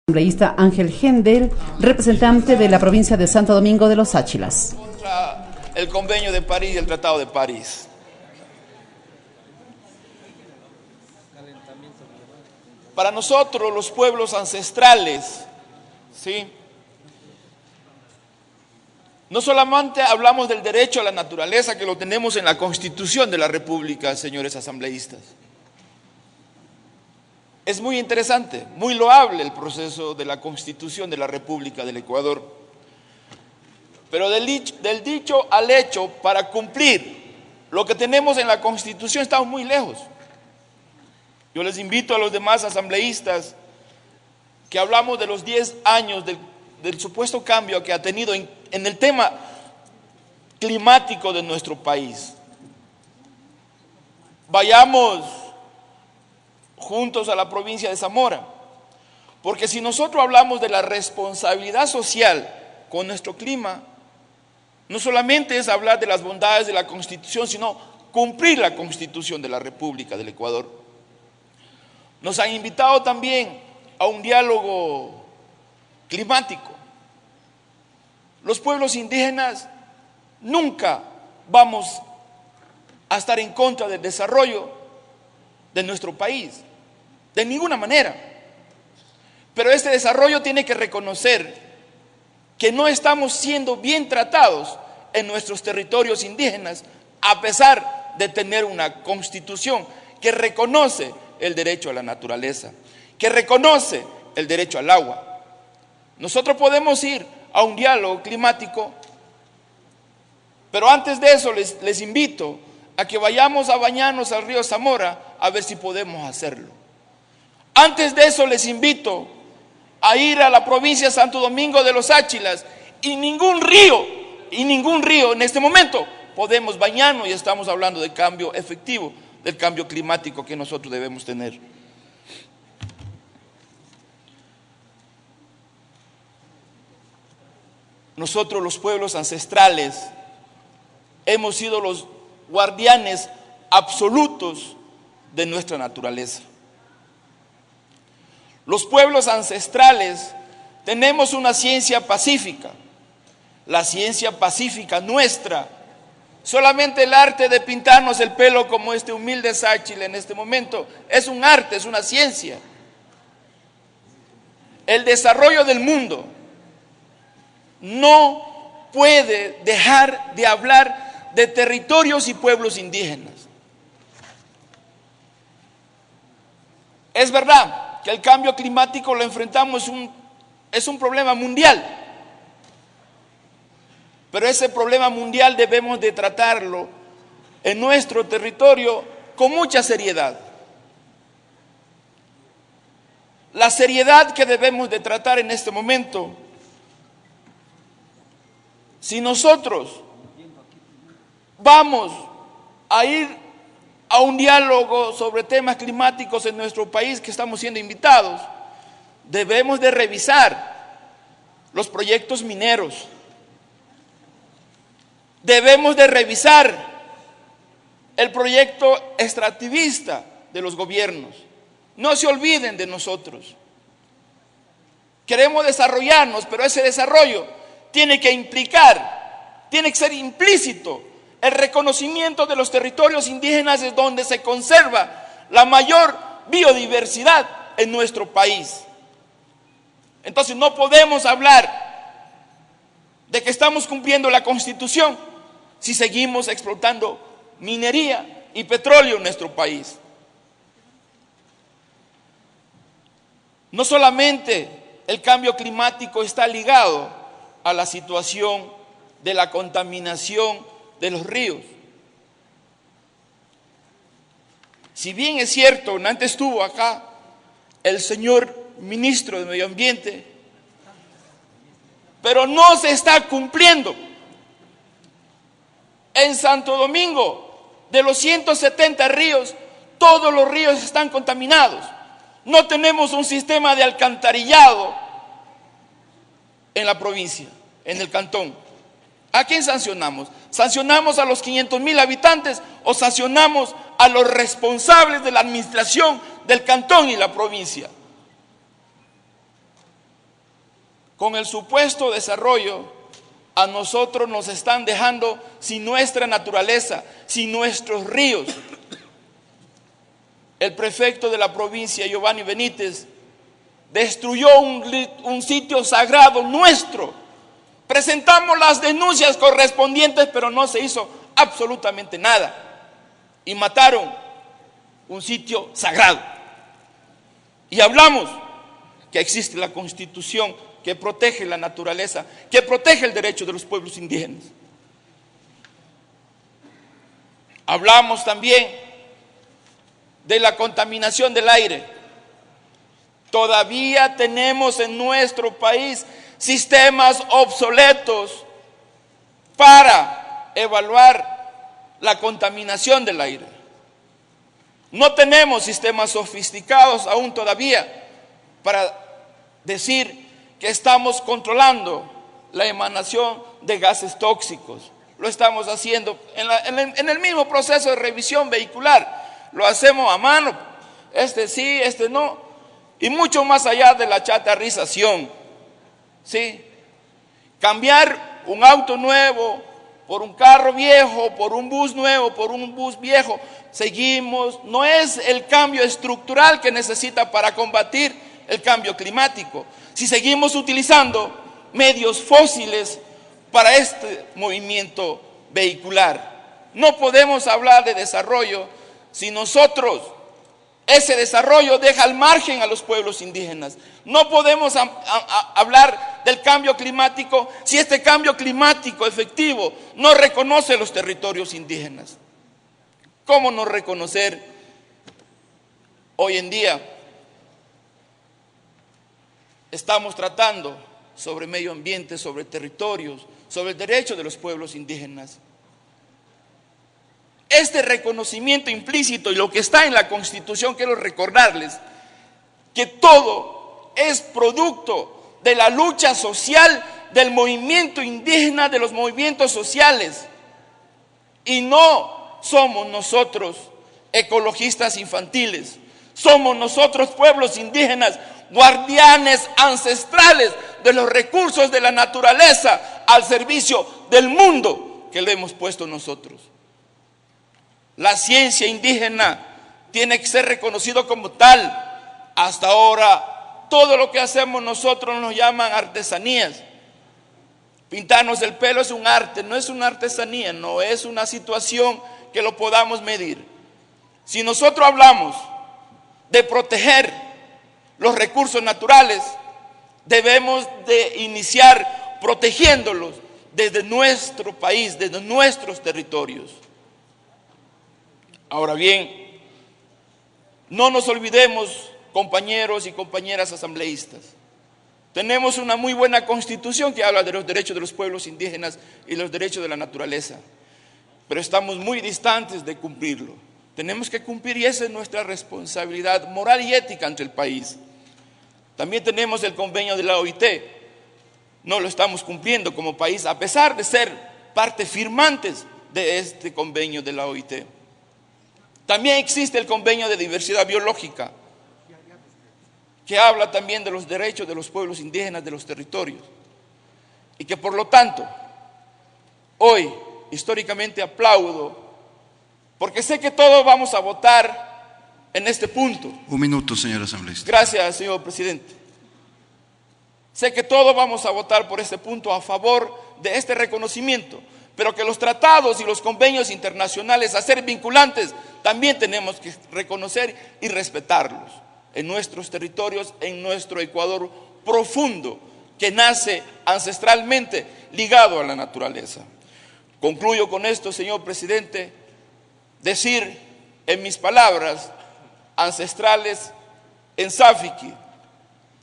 Asambleísta Ángel Gendel, representante de la provincia de Santo Domingo de los Áchilas. Contra el Convenio de París y el Tratado de París. Para nosotros, los pueblos ancestrales, ¿sí?, no solamente hablamos del derecho a la naturaleza, que lo tenemos en la Constitución de la República, señores asambleístas. Es muy interesante, muy loable el proceso de la Constitución de la República del Ecuador. Pero del dicho al hecho, para cumplir lo que tenemos en la Constitución, estamos muy lejos. Yo les invito a los demás asambleístas que hablamos de los 10 años del supuesto cambio que ha tenido en el tema climático de nuestro país. Vayamos juntos a la provincia de Zamora, porque si nosotros hablamos de la responsabilidad social con nuestro clima, no solamente es hablar de las bondades de la Constitución, sino cumplir la Constitución de la República del Ecuador. Nos han invitado también a un diálogo climático. Los pueblos indígenas nunca vamos a estar en contra del desarrollo de nuestro país, de ninguna manera. Pero este desarrollo tiene que reconocer que no estamos siendo bien tratados en nuestros territorios indígenas, a pesar de tener una constitución que reconoce el derecho a la naturaleza, que reconoce el derecho al agua. Nosotros podemos ir a un diálogo climático, pero antes de eso les invito a que vayamos a bañarnos al río Zamora, a ver si podemos hacerlo. Antes de eso les invito a ir a la provincia de Santo Domingo de los Áchilas, y ningún río en este momento podemos bañarnos, y estamos hablando de cambio efectivo, del cambio climático que nosotros debemos tener. Nosotros, los pueblos ancestrales, hemos sido los guardianes absolutos de nuestra naturaleza. Los pueblos ancestrales tenemos una ciencia pacífica. La ciencia pacífica nuestra, solamente el arte de pintarnos el pelo como este humilde sáchila en este momento, es un arte, es una ciencia. El desarrollo del mundo no puede dejar de hablar de territorios y pueblos indígenas. Es verdad que el cambio climático lo enfrentamos, es un problema mundial, pero ese problema mundial debemos de tratarlo en nuestro territorio con mucha seriedad. La seriedad que debemos de tratar en este momento. Si nosotros vamos a ir a un diálogo sobre temas climáticos en nuestro país, que estamos siendo invitados, debemos de revisar los proyectos mineros, debemos de revisar el proyecto extractivista de los gobiernos. No se olviden de nosotros. Queremos desarrollarnos, pero ese desarrollo tiene que implicar, tiene que ser implícito el reconocimiento de los territorios indígenas, es donde se conserva la mayor biodiversidad en nuestro país. Entonces no podemos hablar de que estamos cumpliendo la Constitución si seguimos explotando minería y petróleo en nuestro país. No solamente el cambio climático está ligado a la situación de la contaminación de los ríos. Si bien es cierto, antes estuvo acá el señor ministro de Medio Ambiente, pero no se está cumpliendo. En Santo Domingo, de los 170 ríos, todos los ríos están contaminados. No tenemos un sistema de alcantarillado en la provincia, en el cantón. ¿A quién sancionamos? ¿Sancionamos a los 500,000 habitantes o sancionamos a los responsables de la administración del cantón y la provincia? con el supuesto desarrollo, a nosotros nos están dejando sin nuestra naturaleza, sin nuestros ríos. El prefecto de la provincia, Giovanni Benítez, destruyó un sitio sagrado nuestro. Presentamos las denuncias correspondientes, pero no se hizo absolutamente nada. Y mataron un sitio sagrado. Y hablamos que existe la Constitución que protege la naturaleza, que protege el derecho de los pueblos indígenas. Hablamos también de la contaminación del aire. Todavía tenemos en nuestro país sistemas obsoletos para evaluar la contaminación del aire. No tenemos sistemas sofisticados aún todavía para decir que estamos controlando la emanación de gases tóxicos. Lo estamos haciendo en el mismo proceso de revisión vehicular. Lo hacemos a mano, este sí, este no, y mucho más allá de la chatarrización. ¿Sí? Cambiar un auto nuevo por un carro viejo, por un bus nuevo, por un bus viejo, seguimos, no es el cambio estructural que necesita para combatir el cambio climático. Si seguimos utilizando medios fósiles para este movimiento vehicular, no podemos hablar de desarrollo si nosotros ese desarrollo deja al margen a los pueblos indígenas. No podemos hablar del cambio climático si este cambio climático efectivo no reconoce los territorios indígenas. ¿Cómo no reconocer hoy en día? Estamos tratando sobre medio ambiente, sobre territorios, sobre el derecho de los pueblos indígenas. Este reconocimiento implícito y lo que está en la Constitución, quiero recordarles que todo es producto de la lucha social, del movimiento indígena, de los movimientos sociales. Y no somos nosotros ecologistas infantiles, somos nosotros pueblos indígenas, guardianes ancestrales de los recursos de la naturaleza al servicio del mundo que le hemos puesto nosotros. La ciencia indígena tiene que ser reconocido como tal. Hasta ahora, todo lo que hacemos nosotros nos llaman artesanías. Pintarnos el pelo es un arte, no es una artesanía, no es una situación que lo podamos medir. Si nosotros hablamos de proteger los recursos naturales, debemos de iniciar protegiéndolos desde nuestro país, desde nuestros territorios. Ahora bien, no nos olvidemos, compañeros y compañeras asambleístas, tenemos una muy buena Constitución que habla de los derechos de los pueblos indígenas y los derechos de la naturaleza, pero estamos muy distantes de cumplirlo. Tenemos que cumplir y esa es nuestra responsabilidad moral y ética ante el país. También tenemos el convenio de la OIT, no lo estamos cumpliendo como país a pesar de ser parte firmantes de este convenio de la OIT. También existe el convenio de diversidad biológica, que habla también de los derechos de los pueblos indígenas de los territorios. Y que por lo tanto, hoy históricamente aplaudo, porque sé que todos vamos a votar en este punto. Un minuto, señor asambleísta. Gracias, señor presidente. Sé que todos vamos a votar por este punto a favor de este reconocimiento, pero que los tratados y los convenios internacionales a ser vinculantes también tenemos que reconocer y respetarlos en nuestros territorios, en nuestro Ecuador profundo, que nace ancestralmente ligado a la naturaleza. Concluyo con esto, señor presidente, decir en mis palabras ancestrales en Sáfiqui,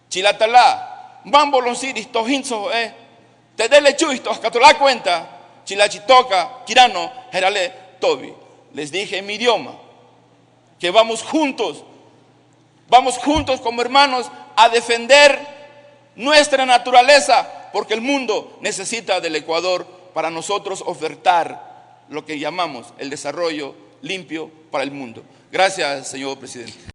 Chilatalá, Mambolonsiris, Tojinso, te dele chuistos, catolá cuenta, Chilachitoca, Quirano, Jerale, Tobi. Les dije en mi idioma que vamos juntos como hermanos a defender nuestra naturaleza, porque el mundo necesita del Ecuador para nosotros ofertar lo que llamamos el desarrollo limpio para el mundo. Gracias, señor presidente.